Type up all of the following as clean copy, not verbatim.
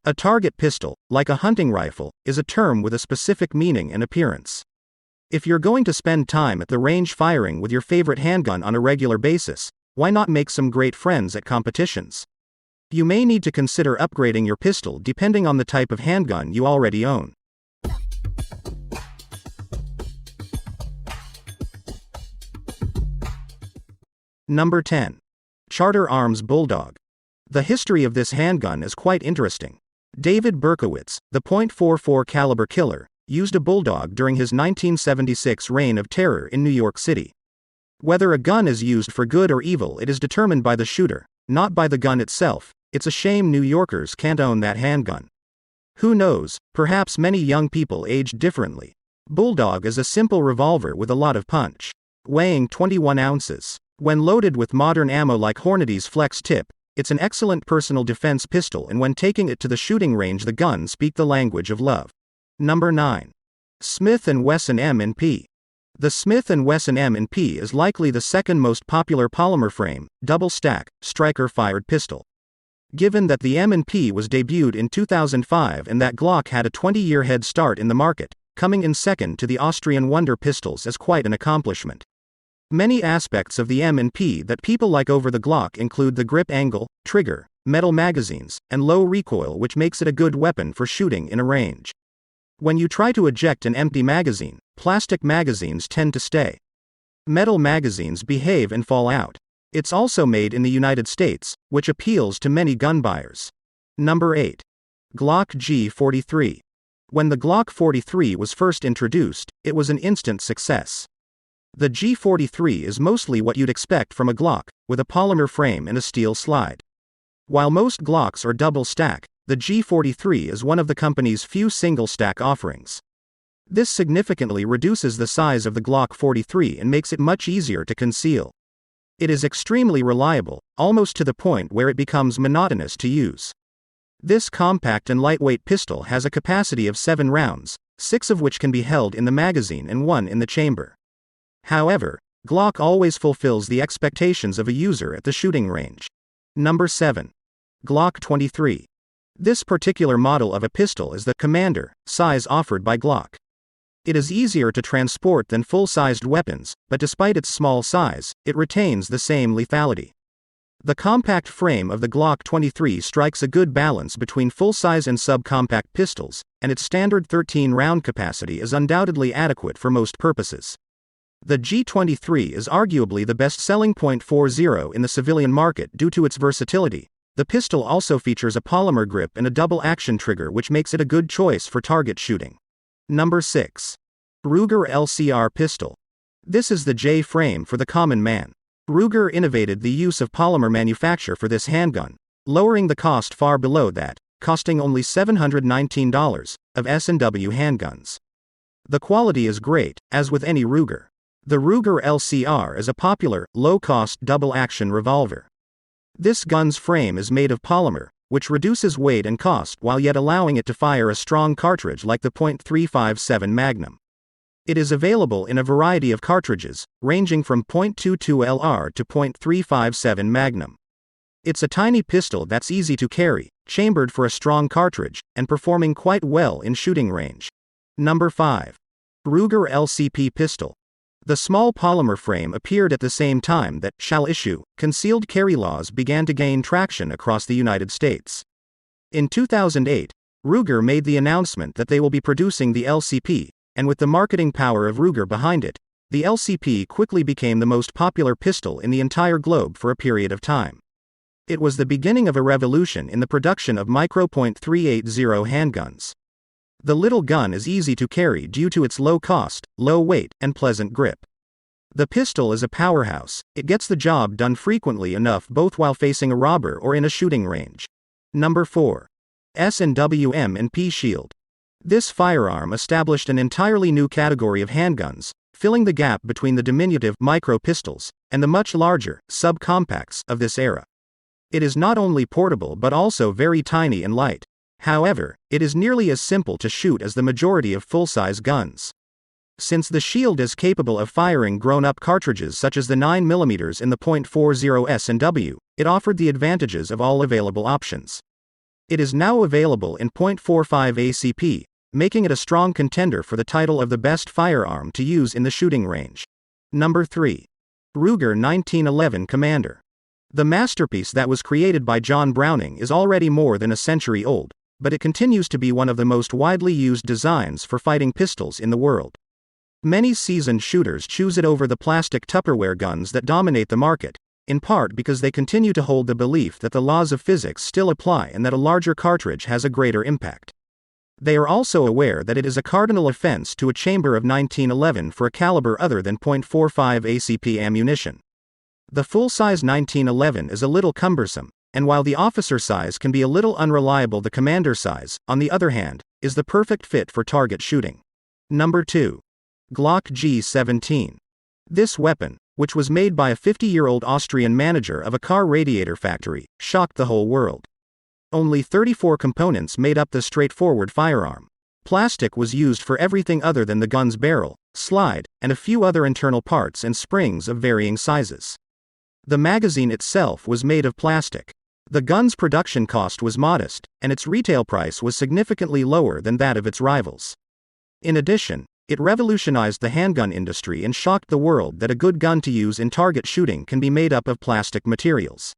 A target pistol, like a hunting rifle, is a term with a specific meaning and appearance. If you're going to spend time at the range firing with your favorite handgun on a regular basis, why not make some great friends at competitions? You may need to consider upgrading your pistol depending on the type of handgun you already own. Number 10. Charter Arms Bulldog. The history of this handgun is quite interesting. David Berkowitz, the .44 caliber killer, used a Bulldog during his 1976 reign of terror in New York City. Whether a gun is used for good or evil, it is determined by the shooter, not by the gun itself. It's a shame New Yorkers can't own that handgun. Who knows, perhaps many young people aged differently. Bulldog is a simple revolver with a lot of punch. Weighing 21 ounces. When loaded with modern ammo like Hornady's Flex Tip, it's an excellent personal defense pistol, and when taking it to the shooting range, the guns speak the language of love. Number 9. Smith & Wesson M P. The Smith & Wesson M P is likely the second most popular polymer frame, double-stack, striker-fired pistol. Given that the M P was debuted in 2005 and that Glock had a 20-year head start in the market, coming in second to the Austrian Wonder pistols is quite an accomplishment. Many aspects of the M P that people like over the Glock include the grip angle, trigger, metal magazines, and low recoil, which makes it a good weapon for shooting in a range. When you try to eject an empty magazine, plastic magazines tend to stay. Metal magazines behave and fall out. It's also made in the United States, which appeals to many gun buyers. Number 8. Glock G43. When the Glock 43 was first introduced, it was an instant success. The G43 is mostly what you'd expect from a Glock, with a polymer frame and a steel slide. While most Glocks are double stack, the G43 is one of the company's few single stack offerings. This significantly reduces the size of the Glock 43 and makes it much easier to conceal. It is extremely reliable, almost to the point where it becomes monotonous to use. This compact and lightweight pistol has a capacity of 7 rounds, 6 of which can be held in the magazine and 1 in the chamber. However, Glock always fulfills the expectations of a user at the shooting range. Number 7. Glock 23. This particular model of a pistol is the commander size offered by Glock. It is easier to transport than full-sized weapons, but despite its small size, it retains the same lethality. The compact frame of the Glock 23 strikes a good balance between full-size and subcompact pistols, and its standard 13-round capacity is undoubtedly adequate for most purposes. The G23 is arguably the best-selling .40 in the civilian market due to its versatility. The pistol also features a polymer grip and a double-action trigger, which makes it a good choice for target shooting. Number 6. Ruger LCR Pistol. This is the J-frame for the common man. Ruger innovated the use of polymer manufacture for this handgun, lowering the cost far below that, costing only $719, of S&W handguns. The quality is great, as with any Ruger. The Ruger LCR is a popular, low-cost double-action revolver. This gun's frame is made of polymer, which reduces weight and cost while yet allowing it to fire a strong cartridge like the .357 Magnum. It is available in a variety of cartridges, ranging from .22 LR to .357 Magnum. It's a tiny pistol that's easy to carry, chambered for a strong cartridge, and performing quite well in shooting range. Number 5. Ruger LCP Pistol. The small polymer frame appeared at the same time that shall issue concealed carry laws began to gain traction across the United States. In 2008, Ruger made the announcement that they will be producing the LCP, and with the marketing power of Ruger behind it, the LCP quickly became the most popular pistol in the entire globe for a period of time. It was the beginning of a revolution in the production of micro .380 handguns. The little gun is easy to carry due to its low cost, low weight, and pleasant grip. The pistol is a powerhouse. It gets the job done frequently enough both while facing a robber or in a shooting range. Number 4. S&W M P Shield. This firearm established an entirely new category of handguns, filling the gap between the diminutive micro pistols and the much larger subcompacts of this era. It is not only portable but also very tiny and light. However, it is nearly as simple to shoot as the majority of full-size guns. Since the Shield is capable of firing grown-up cartridges such as the 9mm in the .40 S&W, it offered the advantages of all available options. It is now available in .45 ACP, making it a strong contender for the title of the best firearm to use in the shooting range. Number 3. Ruger 1911 Commander. The masterpiece that was created by John Browning is already more than a century old, but it continues to be one of the most widely used designs for fighting pistols in the world. Many seasoned shooters choose it over the plastic Tupperware guns that dominate the market, in part because they continue to hold the belief that the laws of physics still apply and that a larger cartridge has a greater impact. They are also aware that it is a cardinal offense to a chamber of 1911 for a caliber other than .45 ACP ammunition. The full-size 1911 is a little cumbersome, and while the officer size can be a little unreliable, the commander size, on the other hand, is the perfect fit for target shooting. Number 2. Glock G17. This weapon, which was made by a 50-year-old Austrian manager of a car radiator factory, shocked the whole world. Only 34 components made up the straightforward firearm. Plastic was used for everything other than the gun's barrel, slide, and a few other internal parts and springs of varying sizes. The magazine itself was made of plastic. The gun's production cost was modest, and its retail price was significantly lower than that of its rivals. In addition, it revolutionized the handgun industry and shocked the world that a good gun to use in target shooting can be made up of plastic materials.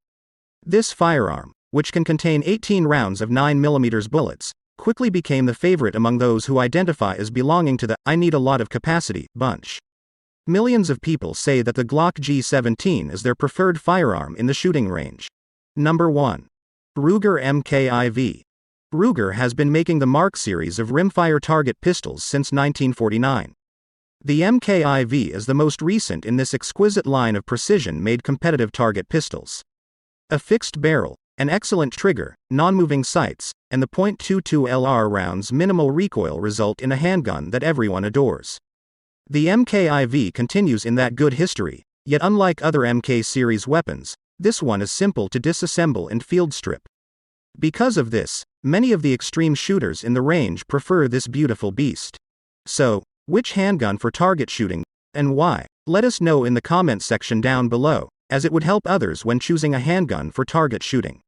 This firearm, which can contain 18 rounds of 9mm bullets, quickly became the favorite among those who identify as belonging to the "I need a lot of capacity" bunch. Millions of people say that the Glock G17 is their preferred firearm in the shooting range. Number 1. Ruger MKIV. Ruger has been making the Mark series of rimfire target pistols since 1949. The MKIV is the most recent in this exquisite line of precision-made competitive target pistols. A fixed barrel, an excellent trigger, non-moving sights, and the .22 LR rounds' minimal recoil result in a handgun that everyone adores. The MKIV continues in that good history, yet unlike other MK series weapons, this one is simple to disassemble and field strip. Because of this, many of the extreme shooters in the range prefer this beautiful beast. So, which handgun for target shooting, and why? Let us know in the comments section down below, as it would help others when choosing a handgun for target shooting.